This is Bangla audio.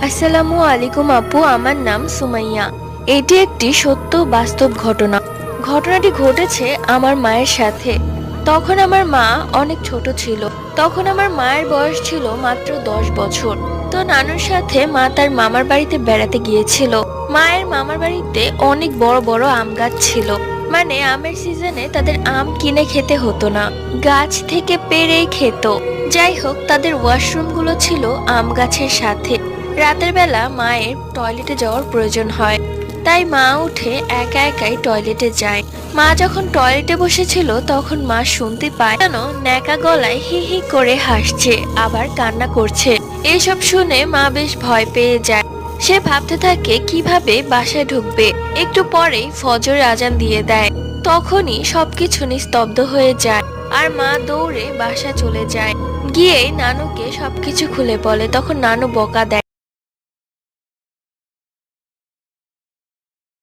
আসসালামু আলাইকুম আপু, আমার নাম সুমাইয়া। এটি একটি সত্য বাস্তব ঘটনা। ঘটনাটি ঘটেছে আমার মায়ের সাথে। তখন আমার মা অনেক ছোট ছিল। তখন আমার মায়ের বয়স ছিল মাত্র 10 বছর। তো নানুর সাথে মা তার মামার বাড়িতে বেড়াতে গিয়েছিল। মায়ের মামার বাড়িতে অনেক বড় বড় আম গাছ ছিল। মানে আমের সিজনে তাদের আম কিনে খেতে হতো না, গাছ থেকে পেড়েই খেত। যাই হোক, তাদের ওয়াশরুম গুলো ছিল আম গাছের সাথে। রাতের বেলা মায়ের টয়লেটে যাওয়ার প্রয়োজন হয়, তাই মা উঠে একা একাই টয়লেটে যায়। মা যখন টয়লেটে বসেছিল তখন মা শুনতে পায় যেন ন্যাকা গলায় হি হি করে হাসছে, আবার কান্না করছে। এসব শুনে মা বেশ ভয় পেয়ে যায়। সে ভাবতে থাকে কিভাবে বাসায় ঢুকবে। একটু পরেই ফজর আজান দিয়ে দেয়। তখনই সবকিছু নিস্তব্ধ হয়ে যায়, আর মা দৌড়ে বাসায় চলে যায়। গিয়ে নানুকে সবকিছু খুলে বলে। তখন নানু বকা দেয়।